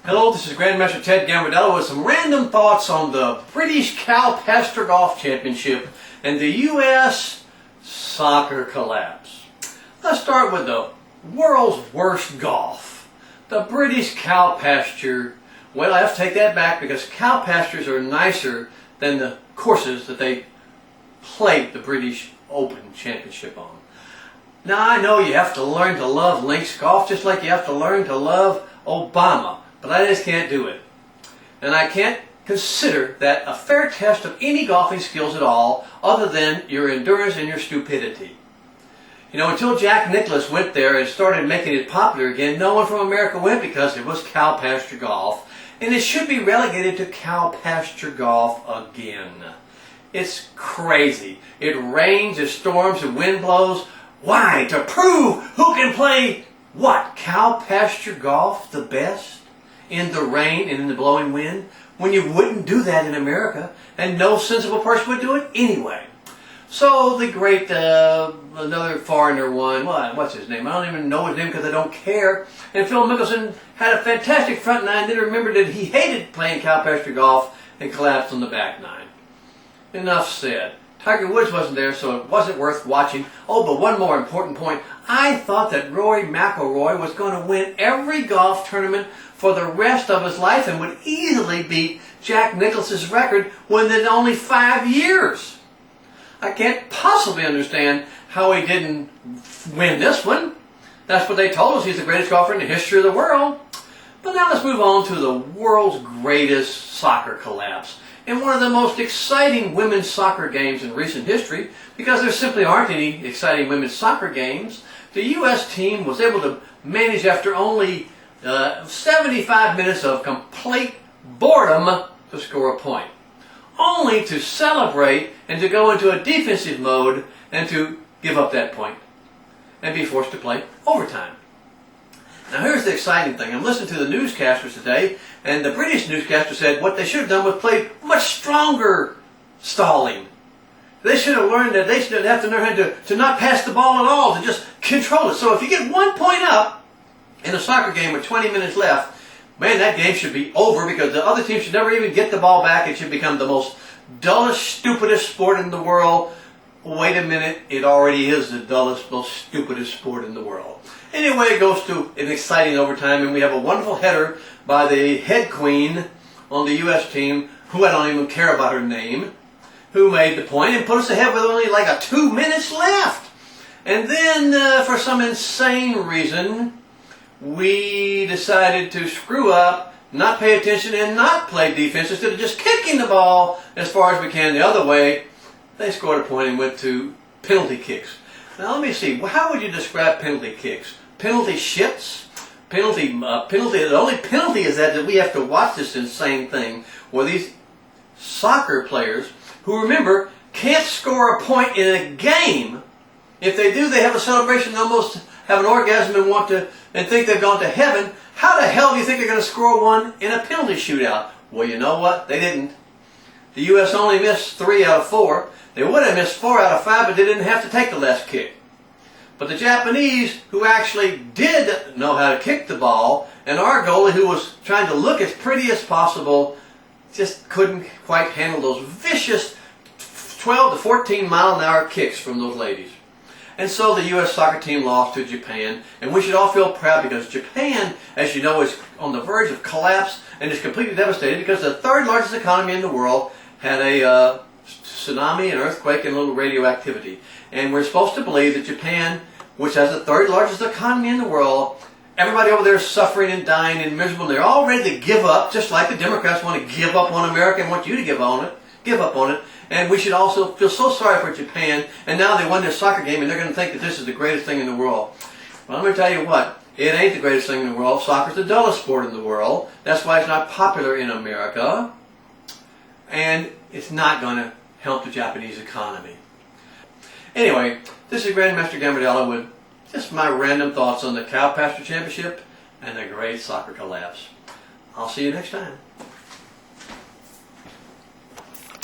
Hello, this is Grandmaster Ted Gambardella with some random thoughts on the British Cow Pasture Golf Championship and the U.S. soccer collapse. Let's start with the world's worst golf. The British Cow Pasture. Well, I have to take that back because cow pastures are nicer than the courses that they played the British Open Championship on. Now, I know you have to learn to love links golf just like you have to learn to love Obama. But I just can't do it. And I can't consider that a fair test of any golfing skills at all other than your endurance and your stupidity. You know, until Jack Nicklaus went there and started making it popular again, no one from America went because it was cow pasture golf. And it should be relegated to cow pasture golf again. It's crazy. It rains, it storms, the wind blows. Why? To prove who can play what? Cow pasture golf the best? In the rain and in the blowing wind, when you wouldn't do that in America, and no sensible person would do it anyway. So the great, another foreigner won, what's his name? I don't even know his name because I don't care. And Phil Mickelson had a fantastic front nine, then remembered that he hated playing cow pasture golf and collapsed on the back nine. Enough said. Tiger Woods wasn't there, so it wasn't worth watching. Oh, but one more important point. I thought that Rory McIlroy was going to win every golf tournament for the rest of his life and would easily beat Jack Nicklaus's record within only 5 years. I can't possibly understand how he didn't win this one. That's what they told us. He's the greatest golfer in the history of the world. But now let's move on to the world's greatest soccer collapse. And one of the most exciting women's soccer games in recent history, because there simply aren't any exciting women's soccer games, the U.S. team was able to manage after only 75 minutes of complete boredom to score a point, only to celebrate and to go into a defensive mode and to give up that point and be forced to play overtime. Now here's the exciting thing. I'm listening to the newscasters today, and the British newscaster said what they should have done was play much stronger stalling. They should have learned that they should have to learn how to not pass the ball at all, to just control it. So if you get 1 point up in a soccer game with 20 minutes left, man, that game should be over because the other team should never even get the ball back. It should become the most dullest, stupidest sport in the world. Wait a minute, it already is the dullest, most stupidest sport in the world. Anyway, it goes to an exciting overtime, and we have a wonderful header by the head queen on the U.S. team, who I don't even care about her name, who made the point and put us ahead with only like 2 minutes left. And then, for some insane reason, we decided to screw up, not pay attention, and not play defense instead of just kicking the ball as far as we can the other way. They scored a point and went to penalty kicks. Now let me see, how would you describe penalty kicks? Penalty shits? Penalty, the only penalty is that we have to watch this insane thing where these soccer players, who remember, can't score a point in a game. If they do, they have a celebration and almost have an orgasm and think they've gone to heaven. How the hell do you think they're going to score one in a penalty shootout? Well, you know what? They didn't. The U.S. only missed 3 out of 4. They would have missed 4 out of 5, but they didn't have to take the last kick. But the Japanese, who actually did know how to kick the ball, and our goalie, who was trying to look as pretty as possible, just couldn't quite handle those vicious 12 to 14 mile an hour kicks from those ladies. And so the U.S. soccer team lost to Japan, and we should all feel proud because Japan, as you know, is on the verge of collapse and is completely devastated because the third largest economy in the world had a tsunami, an earthquake, and a little radioactivity. And we're supposed to believe that Japan, which has the third largest economy in the world, everybody over there is suffering and dying and miserable, and they're all ready to give up, just like the Democrats want to give up on America and want you to give up on it. And we should also feel so sorry for Japan, and now they won their soccer game and they're going to think that this is the greatest thing in the world. Well, I'm going to tell you what, it ain't the greatest thing in the world. Soccer's the dullest sport in the world. That's why it's not popular in America. And it's not going to help the Japanese economy. Anyway, this is Grandmaster Gambardella with just my random thoughts on the Cow Pasture Championship and the great soccer collapse. I'll see you next time.